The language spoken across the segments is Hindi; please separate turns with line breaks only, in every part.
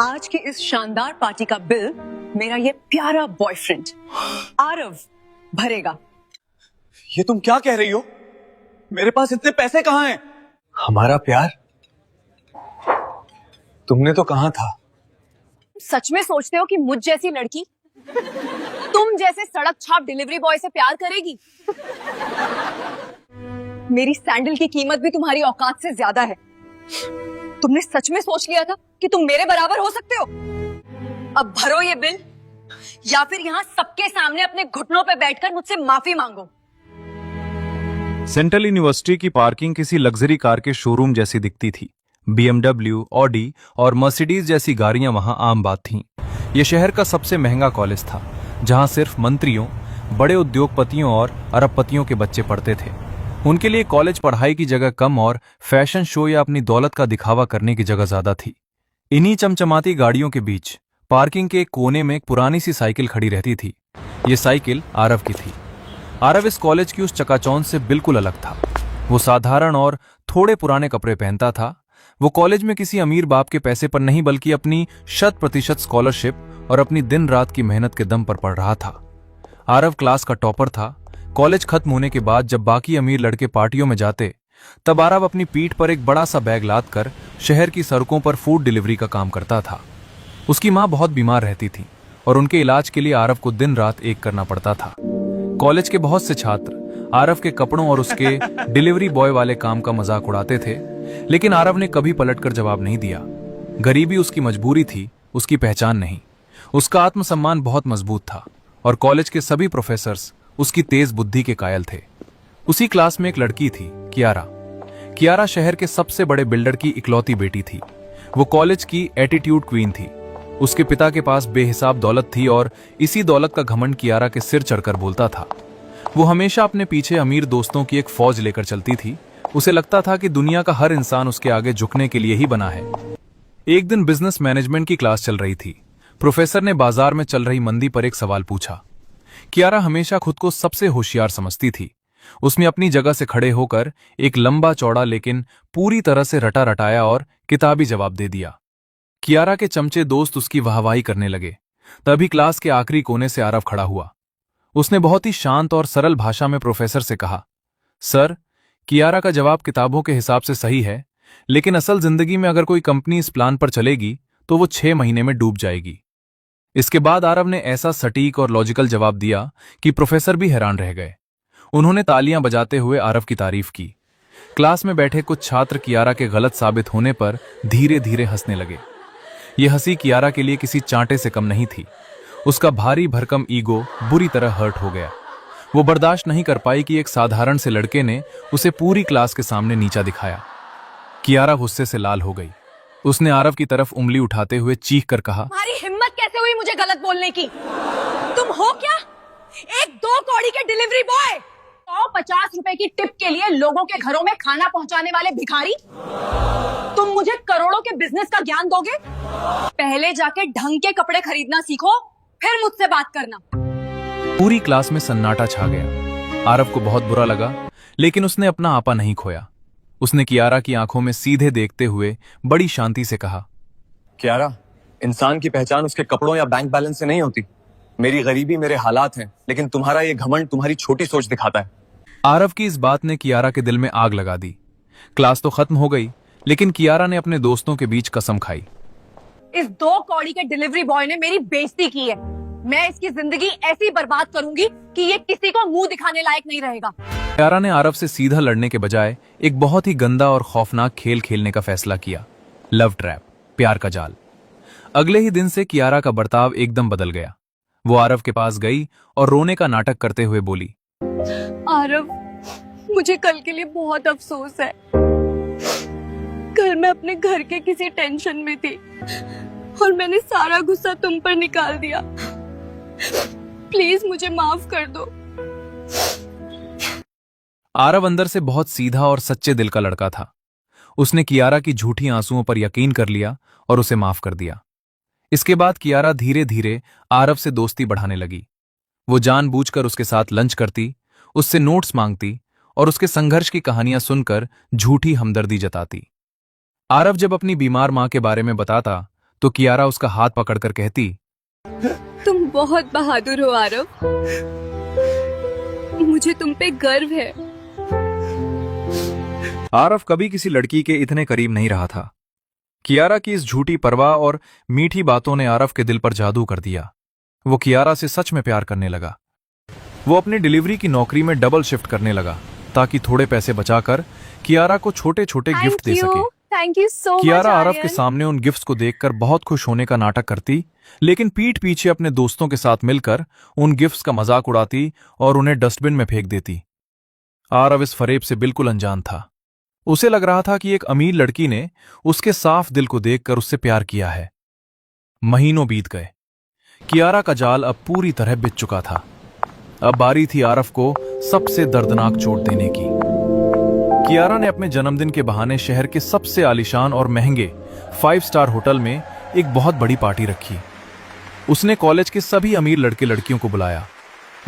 आज की इस शानदार पार्टी का बिल मेरा ये प्यारा बॉयफ्रेंड आरव भरेगा।
ये तुम क्या कह रही हो? मेरे पास इतने पैसे कहाँ हैं? हमारा प्यार तुमने तो कहा था।
सच में सोचते हो कि मुझ जैसी लड़की तुम जैसे सड़क छाप डिलीवरी बॉय से प्यार करेगी? मेरी सैंडल की कीमत भी तुम्हारी औकात से ज्यादा है। तुमने सच में सोच लिया था कि तुम मेरे बराबर हो सकते हो? अब भरो ये बिल या फिर यहाँ सबके सामने अपने घुटनों पे बैठकर मुझसे माफी मांगो।
सेंट्रल यूनिवर्सिटी की पार्किंग किसी लग्जरी कार के शोरूम जैसी दिखती थी। BMW, ऑडी और मर्सिडीज जैसी गाड़ियां वहां आम बात थीं। यह शहर का सबसे महंगा कॉलेज था, जहां सिर्फ मंत्रियों, बड़े उद्योगपतियों और अरबपतियों के बच्चे पढ़ते थे। उनके लिए कॉलेज पढ़ाई की जगह कम और फैशन शो या अपनी दौलत का दिखावा करने की जगह ज्यादा थी। इन्हीं चमचमाती गाड़ियों के बीच पार्किंग के एक कोने में एक पुरानी सी साइकिल खड़ी रहती थी। ये साइकिल आरव की थी। आरव इस कॉलेज की उस चकाचौंध से बिल्कुल अलग था। वो साधारण और थोड़े पुराने कपड़े पहनता था। वो कॉलेज में किसी अमीर बाप के पैसे पर नहीं बल्कि अपनी 100% स्कॉलरशिप और अपनी दिन रात की मेहनत के दम पर पढ़ रहा था। आरव क्लास का टॉपर था। कॉलेज खत्म होने के बाद जब बाकी अमीर लड़के पार्टियों में जाते, तब आरव अपनी पीठ पर एक बड़ा सा बैग लाद कर शहर की सड़कों पर फूड डिलीवरी का काम करता था। उसकी माँ बहुत बीमार रहती थी और उनके इलाज के लिए आरव को दिन रात एक करना पड़ता था। कॉलेज के बहुत से छात्र आरव के कपड़ों और उसके डिलीवरी बॉय वाले काम का मजाक उड़ाते थे, लेकिन आरव ने कभी पलटकर जवाब नहीं दिया। गरीबी उसकी मजबूरी थी, उसकी पहचान नहीं। उसका आत्मसम्मान बहुत मजबूत था और कॉलेज के सभी प्रोफेसर्स उसकी तेज बुद्धि के कायल थे। उसी क्लास में एक लड़की थी, कियारा। कियारा शहर के सबसे बड़े बिल्डर की इकलौती बेटी थी। वो कॉलेज की एटीट्यूड क्वीन थी। उसके पिता के पास बेहिसाब दौलत थी और इसी दौलत का घमंड कियारा के सिर चढ़कर बोलता था। वो हमेशा अपने पीछे अमीर दोस्तों की एक फौज लेकर चलती थी। उसे लगता था कि दुनिया का हर इंसान उसके आगे झुकने के लिए ही बना है। एक दिन बिजनेस मैनेजमेंट की क्लास चल रही थी। प्रोफेसर ने बाजार में चल रही मंदी पर एक सवाल पूछा। कियारा हमेशा खुद को सबसे होशियार समझती थी। उसने अपनी जगह से खड़े होकर एक लंबा चौड़ा लेकिन पूरी तरह से रटा रटाया और किताबी जवाब दे दिया। कियारा के चमचे दोस्त उसकी वाहवाही करने लगे। तभी क्लास के आखिरी कोने से आरव खड़ा हुआ। उसने बहुत ही शांत और सरल भाषा में प्रोफेसर से कहा, सर, कियारा का जवाब किताबों के हिसाब से सही है, लेकिन असल जिंदगी में अगर कोई कंपनी इस प्लान पर चलेगी तो वो 6 महीने में डूब जाएगी। इसके बाद आरव ने ऐसा सटीक और लॉजिकल जवाब दिया कि प्रोफेसर भी हैरान रह गए। उन्होंने तालियां बजाते हुए आरव की तारीफ की। क्लास में बैठे कुछ छात्र कियारा के गलत साबित होने पर धीरे धीरे हंसने लगे। यह हंसी कियारा के लिए किसी चांटे से कम नहीं थी। उसका भारी भरकम ईगो बुरी तरह हर्ट हो गया। वो बर्दाश्त नहीं कर पाई कि एक साधारण से लड़के ने उसे पूरी क्लास के सामने नीचा दिखाया। कियारा गुस्से से लाल हो गई। उसने आरव की तरफ उंगली उठाते हुए चीख कर कहा,
तुम्हारी हिम्मत कैसे हुई मुझे गलत बोलने की? तुम हो क्या एक 2 कौड़ी के डिलीवरी बॉय? 150 रुपए की टिप के लिए लोगों के घरों में खाना पहुंचाने वाले भिखारी? तुम मुझे करोड़ों के बिजनेस का ज्ञान दोगे? पहले जाके ढंग के कपड़े खरीदना सीखो, फिर मुझसे बात करना।
पूरी क्लास में सन्नाटा छा गया। आरव को बहुत बुरा लगा, लेकिन उसने अपना आपा नहीं खोया। उसने कियारा की आंखों में सीधे देखते हुए बड़ी शांति से कहा,
कियारा, इंसान की पहचान उसके कपड़ों या बैंक बैलेंस से नहीं होती। मेरी गरीबी मेरे हालात हैं, लेकिन तुम्हारा ये घमंड तुम्हारी छोटी सोच दिखाता है।
आरव की इस बात ने कियारा के दिल में आग लगा दी। क्लास तो खत्म हो गई, लेकिन कियारा ने अपने दोस्तों के बीच कसम खाई।
इस 2 कौड़ी के डिलीवरी बॉय ने मेरी बेइज्जती की है। मैं इसकी जिंदगी ऐसी बर्बाद करूंगी कि ये किसी को मुंह दिखाने लायक नहीं रहेगा।
कियारा ने आरव से सीधा लड़ने के बजाय एक बहुत ही गंदा और खौफनाक खेल खेलने का फैसला किया, लव ट्रैप, प्यार का जाल। अगले ही दिन से कियारा का बर्ताव एकदम बदल गया। वो आरव के पास गई और रोने का नाटक करते हुए बोली,
आरव, मुझे कल के लिए बहुत अफसोस है। कल मैं अपने घर के किसी टेंशन में थी और मैंने सारा गुस्सा तुम पर निकाल दिया। प्लीज मुझे माफ कर दो।
आरव अंदर से बहुत सीधा और सच्चे दिल का लड़का था। उसने कियारा की झूठी आंसुओं पर यकीन कर लिया और उसे माफ कर दिया। इसके बाद कियारा धीरे धीरे आरव से दोस्ती बढ़ाने लगी। वो जानबूझकर उसके साथ लंच करती, उससे नोट्स मांगती और उसके संघर्ष की कहानियां सुनकर झूठी हमदर्दी जताती। आरव जब अपनी बीमार मां के बारे में बताता तो कियारा उसका हाथ पकड़कर कहती,
तुम बहुत बहादुर हो आरव, मुझे तुम पे गर्व है।
आरव कभी किसी लड़की के इतने करीब नहीं रहा था। कियारा की इस झूठी परवाह और मीठी बातों ने आरव के दिल पर जादू कर दिया। वो कियारा से सच में प्यार करने लगा। वो अपनी डिलीवरी की नौकरी में डबल शिफ्ट करने लगा ताकि थोड़े पैसे बचाकर कियारा को छोटे छोटे गिफ्ट दे सके।
Thank you so much.
Kiara Aarav के सामने उन गिफ्ट्स को देखकर बहुत खुश होने का नाटक करती, लेकिन पीठ पीछे अपने दोस्तों के साथ मिलकर उन गिफ्ट्स का मजाक उड़ाती और उन्हें डस्टबिन में फेंक देती। आरव इस फरेब से बिल्कुल अनजान था। उसे लग रहा था कि एक अमीर लड़की ने उसके साफ दिल को देखकर उससे प्यार किया है। महीनों बीत गए। कियारा का जाल अब पूरी तरह बिछ चुका था। अब बारी थी आरव को सबसे दर्दनाक चोट देने की। कियारा ने अपने जन्मदिन के बहाने शहर के सबसे आलीशान और महंगे 5 स्टार होटल में एक बहुत बड़ी पार्टी रखी। उसने कॉलेज के सभी अमीर लड़के लड़कियों को बुलाया।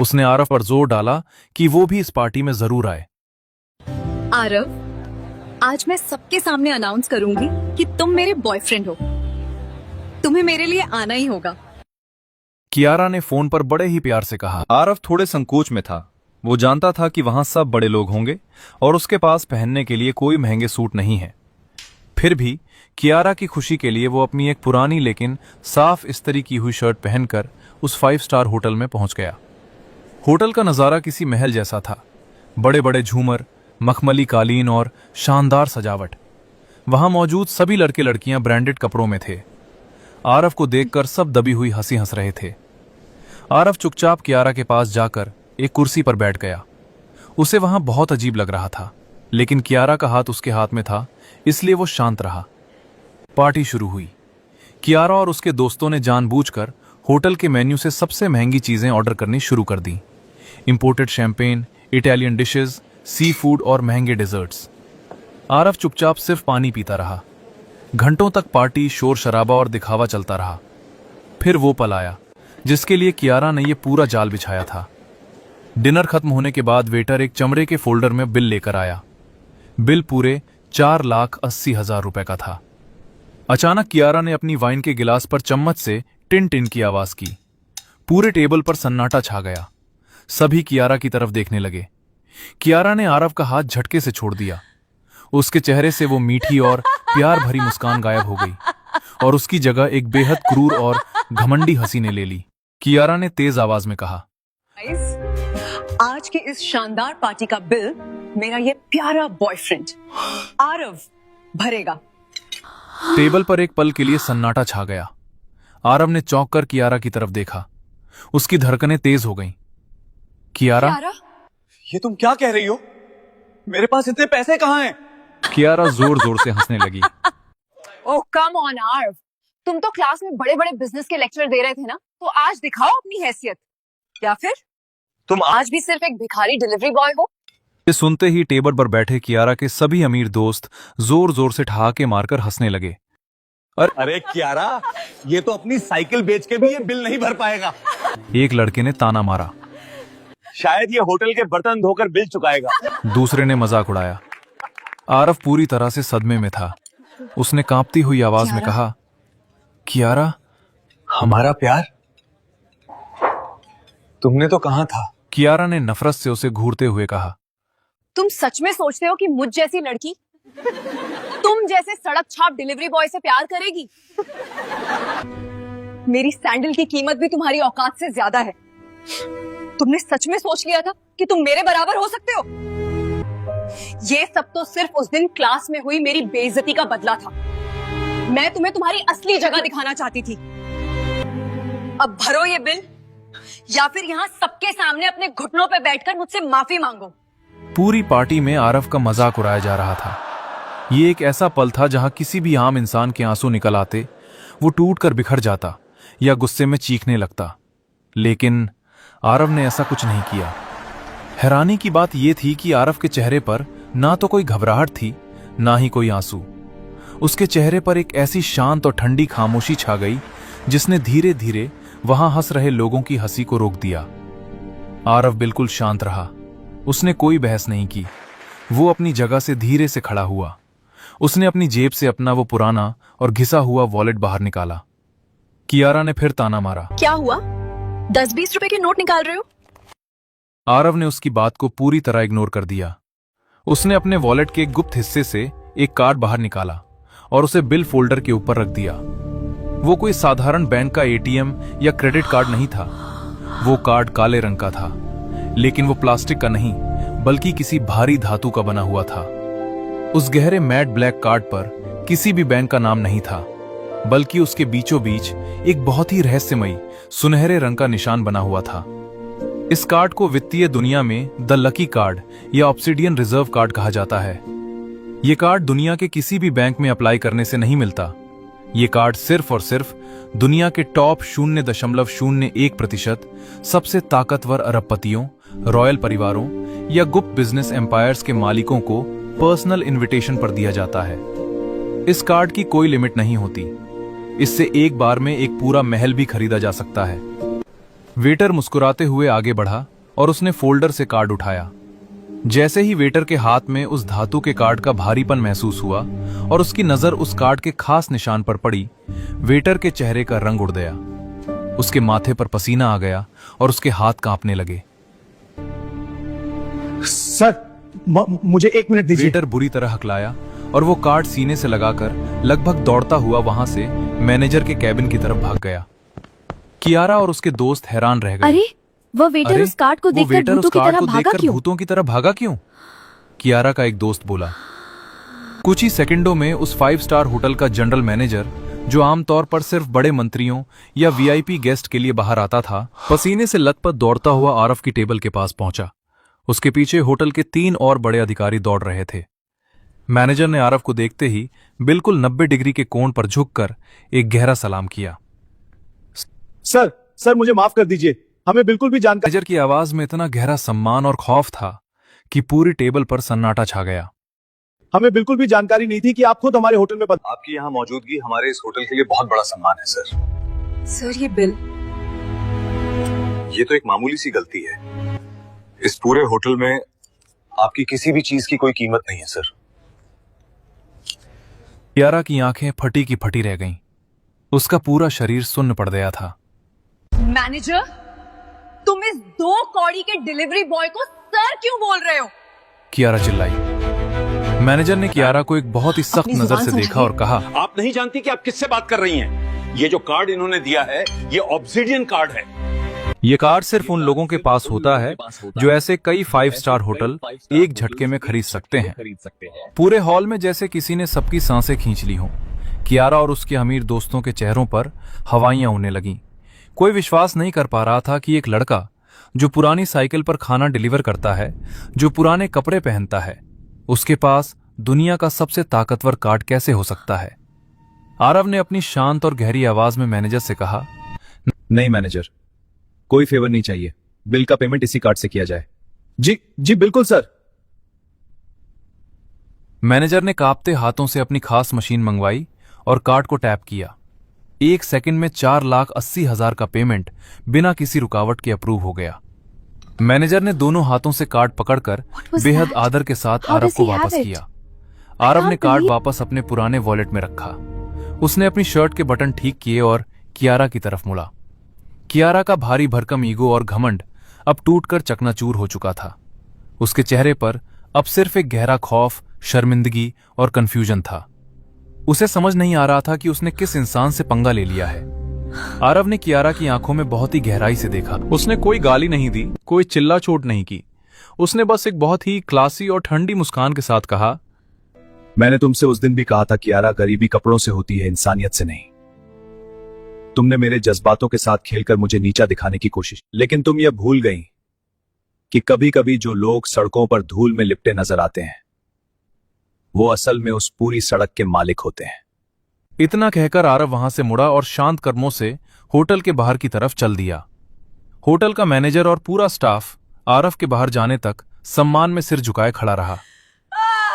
उसने आरव पर जोर डाला कि वो भी इस पार्टी में जरूर आए।
आरव, आज मैं सबके सामने अनाउंस करूंगी कि तुम मेरे बॉयफ्रेंड हो। तुम्हें मेरे लिए आना ही होगा।
कियारा ने फोन पर बड़े ही प्यार से कहा। आरव थोड़े संकोच में था। वो जानता था कि वहां सब बड़े लोग होंगे और उसके पास पहनने के लिए कोई महंगे सूट नहीं है। फिर भी कियारा की खुशी के लिए वो अपनी एक पुरानी लेकिन साफ इस्त्री की हुई शर्ट पहनकर उस 5 स्टार होटल में पहुंच गया। होटल का नजारा किसी महल जैसा था। बड़े बड़े झूमर, मखमली कालीन और शानदार सजावट। वहां मौजूद सभी लड़के लड़कियां ब्रांडेड कपड़ों में थे। आरव को देखकर सब दबी हुई हंसी हंस रहे थे। आरव चुपचाप कियारा के पास जाकर एक कुर्सी पर बैठ गया। उसे वहां बहुत अजीब लग रहा था, लेकिन कियारा का हाथ उसके हाथ में था, इसलिए वो शांत रहा। पार्टी शुरू हुई। कियारा और उसके दोस्तों ने जानबूझकर होटल के मेन्यू से सबसे महंगी चीजें ऑर्डर करनी शुरू कर दी। Imported champagne, Italian dishes, sea food और महंगे डेजर्ट्स। आरव चुपचाप सिर्फ पानी पीता रहा। घंटों तक पार्टी, शोर शराबा और दिखावा चलता रहा। फिर वो पल आया जिसके लिए कियारा ने यह पूरा जाल बिछाया था। डिनर खत्म होने के बाद वेटर एक चमड़े के फोल्डर में बिल लेकर आया। बिल पूरे 4,80,000 रुपए का था। अचानक कियारा ने अपनी वाइन के गिलास पर चम्मच से टिन टिन की आवाज की। पूरे टेबल पर सन्नाटा छा गया। सभी कियारा की तरफ देखने लगे। कियारा ने आरव का हाथ झटके से छोड़ दिया। उसके चेहरे से वो मीठी और प्यार भरी मुस्कान गायब हो गई और उसकी जगह एक बेहद क्रूर और घमंडी हंसी ने ले ली। कियारा ने तेज आवाज में कहा,
आज की इस शानदार पार्टी का बिल मेरा ये प्यारा बॉयफ्रेंड आरव भरेगा।
टेबल पर एक पल के लिए सन्नाटा छा गया। आरव ने चौंक कर कियारा की तरफ देखा। उसकी धड़कनें तेज हो गईं। कियारा,
ये तुम क्या कह रही हो? मेरे पास इतने पैसे कहाँ हैं?
कियारा जोर जोर से हंसने लगी।
ओह कम ऑन आरव, तुम तो क्लास में बड़े बड़े बिजनेस के लेक्चर दे रहे थे ना, तो आज दिखाओ अपनी हैसियत। या फिर तुम आज भी सिर्फ एक भिखारी डिलीवरी बॉय हो?
ये सुनते ही टेबल पर बैठे कियारा के सभी अमीर दोस्त जोर जोर से ठहाके मारकर हंसने लगे।
अरे कियारा, ये तो अपनी साइकिल बेच के भी ये बिल नहीं भर पाएगा।
एक लड़के ने ताना मारा।
शायद ये होटल के बर्तन धोकर बिल चुकाएगा।
दूसरे ने मजाक उड़ाया। आरव पूरी तरह से सदमे में था। उसने कांपती हुई आवाज में कहा, कियारा,
हमारा प्यार तुमने तो कहा था।
कियारा ने नफरत से उसे घूरते हुए कहा,
तुम सच में सोचते हो कि मुझ जैसी लड़की तुम जैसे सड़क छाप डिलीवरी बॉय से प्यार करेगी? मेरी सैंडल की कीमत भी तुम्हारी औकात से ज्यादा है। तुमने सच में सोच लिया था कि तुम मेरे बराबर हो सकते हो? ये सब तो सिर्फ उस दिन क्लास में हुई मेरी बेइज्जती का बदला था। मैं तुम्हें तुम्हारी असली जगह दिखाना चाहती थी। अब भरो ये बिल या फिर यहाँ सबके सामने अपने घुटनों पे बैठकर मुझसे माफी मांगो।
पूरी पार्टी में आरव का मजाक उड़ाया जा रहा था। ये एक ऐसा पल था जहां किसी भी आम इंसान के आंसू निकल आते, वो टूट कर बिखर जाता या गुस्से में चीखने लगता। लेकिन आरव ने ऐसा कुछ नहीं किया। हैरानी की बात यह थी कि आरव के चेहरे पर ना तो कोई घबराहट थी, ना ही कोई आंसू। उसके चेहरे पर एक ऐसी शांत और ठंडी खामोशी छा गई जिसने धीरे धीरे वहां हंस रहे लोगों की हंसी को रोक दिया। आरव बिल्कुल शांत रहा। उसने कोई बहस नहीं की। वो अपनी जगह से धीरे से खड़ा हुआ उसने अपनी जेब से अपना वो पुराना और घिसा हुआ वॉलेट बाहर निकाला। कियारा ने फिर ताना मारा।
क्या हुआ? 10-20 रुपए के नोट निकाल रहे हो?
आरव ने उसकी बात को पूरी तरह इग्नोर कर दिया। उसने अपने वॉलेट के एक गुप्त हिस्से से एक कार्ड बाहर निकाला और उसे बिल फोल्डर के ऊपर रख दिया। वो कोई साधारण बैंक का एटीएम या क्रेडिट कार्ड नहीं था। वो कार्ड काले रंग का था, लेकिन वो प्लास्टिक का नहीं बल्कि किसी भारी धातु का बना हुआ था। उस गहरे मैट ब्लैक कार्ड पर किसी भी बैंक का नाम नहीं था, बल्कि उसके बीचों बीच एक बहुत ही रहस्यमयी सुनहरे रंग का निशान बना हुआ था। इस कार्ड को वित्तीय दुनिया में द लकी कार्ड या ऑब्सिडियन रिजर्व कार्ड कहा जाता है। ये कार्ड दुनिया के किसी भी बैंक में अप्लाई करने से नहीं मिलता। ये कार्ड सिर्फ और सिर्फ दुनिया के टॉप 0.01% सबसे ताकतवर अरबपतियों, रॉयल परिवारों या गुप्त बिजनेस एम्पायर्स के मालिकों को पर्सनल इनविटेशन पर दिया जाता है। इस कार्ड की कोई लिमिट नहीं होती। इससे एक बार में एक पूरा महल भी खरीदा जा सकता है। वेटर मुस्कुराते हुए आगे बढ़ा और उसने फोल्डर से कार्ड उठाया। जैसे ही वेटर के हाथ में उस धातु के कार्ड का भारीपन महसूस हुआ और उसकी नजर उस कार्ड के खास निशान पर पड़ी, वेटर के चेहरे का रंग उड़ गया। उसके माथे पर पसीना आ गया और उसके हाथ कांपने लगे।
सर, मुझे 1 मिनट दीजिए।
वेटर बुरी तरह हकलाया और वो कार्ड सीने से लगाकर लगभग दौड़ता हुआ वहां से मैनेजर के कैबिन की तरफ भाग गया। कियारा और उसके दोस्त हैरान रह गए।
अरे, वो वेटर उस कार्ड को देखकर भूतों की तरह भागा क्यों?
भूतों की तरह भागा क्यों? कियारा का एक दोस्त बोला। कुछ ही सेकंडों में उस 5 स्टार होटल का जनरल मैनेजर, जो आमतौर पर सिर्फ बड़े मंत्रियों या वीआईपी गेस्ट के लिए बाहर आता था, पसीने से लथपथ दौड़ता हुआ आरव की टेबल के पास पहुंचा। उसके पीछे होटल के 3 और बड़े अधिकारी दौड़ रहे थे। मैनेजर ने आरव को देखते ही बिल्कुल 90 डिग्री के कोण पर झुककर एक गहरा सलाम किया।
सर, मुझे माफ कर दीजिए, हमें बिल्कुल भी जानकारी।
मैनेजर की आवाज में इतना गहरा सम्मान और खौफ था कि पूरी टेबल पर सन्नाटा छा गया।
हमें बिल्कुल भी जानकारी नहीं थी कि आप खुद हमारे होटल में
आपकी यहाँ मौजूदगी हमारे इस होटल के लिए बहुत बड़ा सम्मान है सर।
सर, ये बिल।
ये तो एक मामूली सी गलती है। इस पूरे होटल में आपकी किसी भी चीज की कोई कीमत नहीं है सर।
कियारा की आंखें फटी की फटी रह गईं। उसका पूरा शरीर सुन्न पड़ गया था।
मैनेजर, तुम इस 2 कौड़ी के डिलीवरी बॉय को सर क्यों बोल रहे हो?
कियारा चिल्लाई। मैनेजर ने कियारा को एक बहुत ही सख्त नजर से देखा और कहा,
आप नहीं जानती कि आप किससे बात कर रही हैं। ये जो कार्ड इन्होंने दिया है, ये ऑब्सिडियन कार्ड है।
ये कार्ड सिर्फ उन लोगों के पास होता है जो ऐसे कई 5 स्टार होटल एक झटके में खरीद सकते हैं। पूरे हॉल में जैसे किसी ने सबकी सांसें खींच ली हों। कियारा और उसके अमीर दोस्तों के चेहरों पर हवाइयां उड़ने लगीं। कोई विश्वास नहीं कर पा रहा था कि एक लड़का जो पुरानी साइकिल पर खाना डिलीवर करता है, जो पुराने कपड़े पहनता है, उसके पास दुनिया का सबसे ताकतवर कार्ड कैसे हो सकता है। आरव ने अपनी शांत और गहरी आवाज में मैनेजर से कहा,
नहीं मैनेजर, कोई फेवर नहीं चाहिए। बिल का पेमेंट इसी कार्ड से किया जाए।
जी बिल्कुल सर।
मैनेजर ने कांपते हाथों से अपनी खास मशीन मंगवाई और कार्ड को टैप किया। 1 सेकंड में 4,80,000 का पेमेंट बिना किसी रुकावट के अप्रूव हो गया। मैनेजर ने दोनों हाथों से कार्ड पकड़कर बेहद आदर के साथ आरव को वापस किया। आरव ने कार्ड वापस अपने पुराने वॉलेट में रखा। उसने अपनी शर्ट के बटन ठीक किए और कियारा की तरफ मुड़ा। कियारा का भारी भरकम ईगो और घमंड अब टूटकर चकनाचूर हो चुका था। उसके चेहरे पर अब सिर्फ एक गहरा खौफ, शर्मिंदगी और कंफ्यूजन था। उसे समझ नहीं आ रहा था कि उसने किस इंसान से पंगा ले लिया है। आरव ने कियारा की आंखों में बहुत ही गहराई से देखा। उसने कोई गाली नहीं दी, कोई चिल्ला चोट नहीं की। उसने बस एक बहुत ही क्लासी और ठंडी मुस्कान के साथ कहा,
मैंने तुमसे उस दिन भी कहा था कियारा, गरीबी कपड़ों से होती है, इंसानियत से नहीं। तुमने मेरे जज्बातों के साथ खेलकर मुझे नीचा दिखाने की कोशिश, लेकिन तुम यह भूल गई कि कभी कभी जो लोग सड़कों पर धूल में लिपटे नजर आते हैं, वो असल में उस पूरी सड़क के मालिक होते हैं।
इतना कहकर आरव वहां से मुड़ा और शांत कदमों से होटल के बाहर की तरफ चल दिया। होटल का मैनेजर और पूरा स्टाफ आरव के बाहर जाने तक सम्मान में सिर झुकाए खड़ा रहा।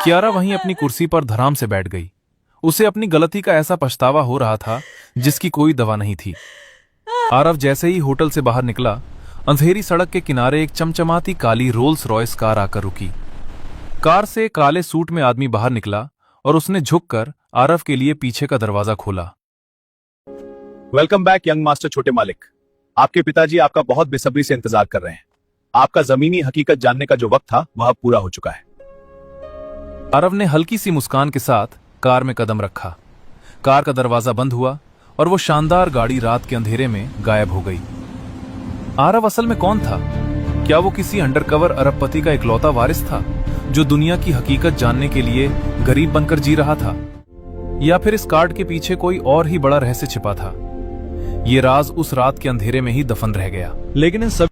कियारा वहीं अपनी कुर्सी पर धराम से बैठ गई। उसे अपनी गलती का ऐसा पछतावा हो रहा था जिसकी कोई दवा नहीं थी। आरव जैसे ही होटल से बाहर निकला, अंधेरी सड़क के किनारे एक चमचमाती काली रोल्स रॉयस कार आकर रुकी। कार से काले सूट में आदमी बाहर निकला और उसने झुककर आरव के लिए पीछे का दरवाजा खोला।
वेलकम बैक यंग मास्टर छोटे मालिक। आपके पिताजी आपका बहुत बेसब्री से इंतजार कर रहे हैं। आपका जमीनी हकीकत जानने का जो वक्त था वह अब पूरा हो चुका है।
आरव ने हल्की सी मुस्कान के साथ कार में कदम रखा। कार का दरवाजा बंद हुआ और वो शानदार गाड़ी रात के अंधेरे में गायब हो गई। आरव असल में कौन था? क्या वो किसी अंडरकवर अरबपति का इकलौता वारिस था जो दुनिया की हकीकत जानने के लिए गरीब बनकर जी रहा था, या फिर इस कार्ड के पीछे कोई और ही बड़ा रहस्य छिपा था? ये राज उस रात के अंधेरे में ही दफन रह गया। लेकिन इन सब